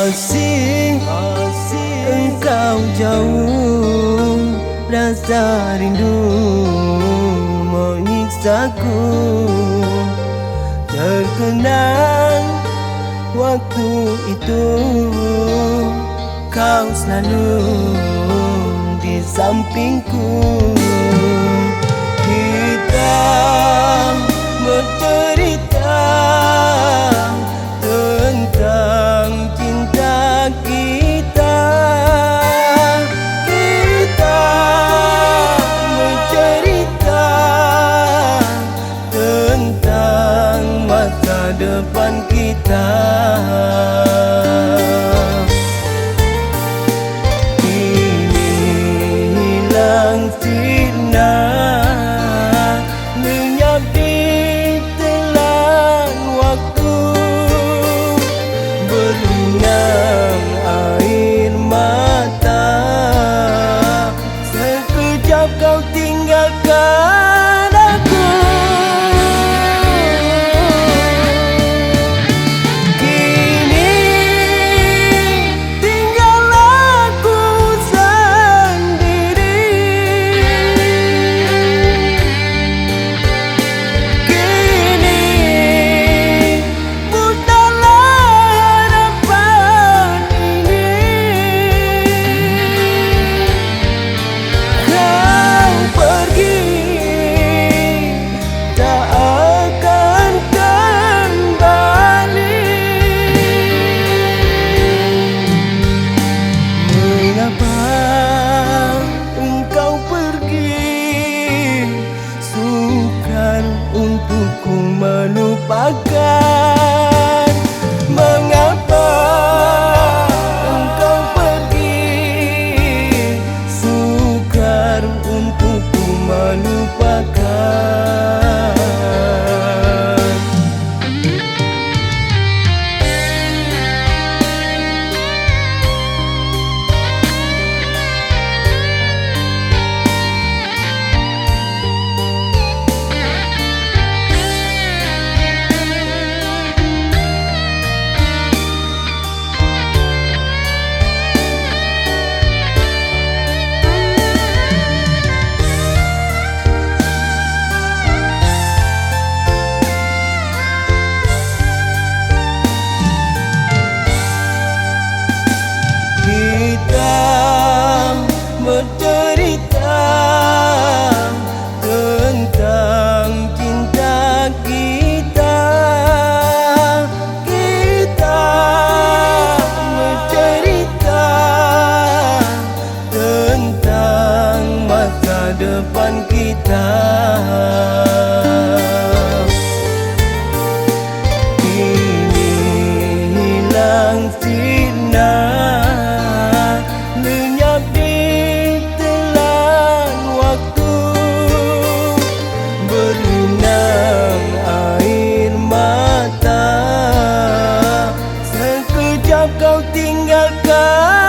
Masih engkau jauh, rasa rindu menyiksaku. Terkenang waktu itu kau selalu di sampingku. Kita bercerita tentang cinta kita. Kita bercerita tentang masa depan kita. Kini hilang sinar, lenyap di telan waktu. Berlinang air mata, sekejap kau tinggalkan aku. Kini tinggal aku sendiri. Kini musnahlah harapan ini. Kau pergi, tak akan kembali. Mengapa engkau pergi? Sukar untukku melupakan. Mengapa engkau pergi? Sukar untukku melupakan. Kita bercerita tentang cinta kita. Kita bercerita tentang masa depan kita. Kini hilang sinar, lenyap di telan waktu. Berlinang air mata, sekejap kau tinggalkan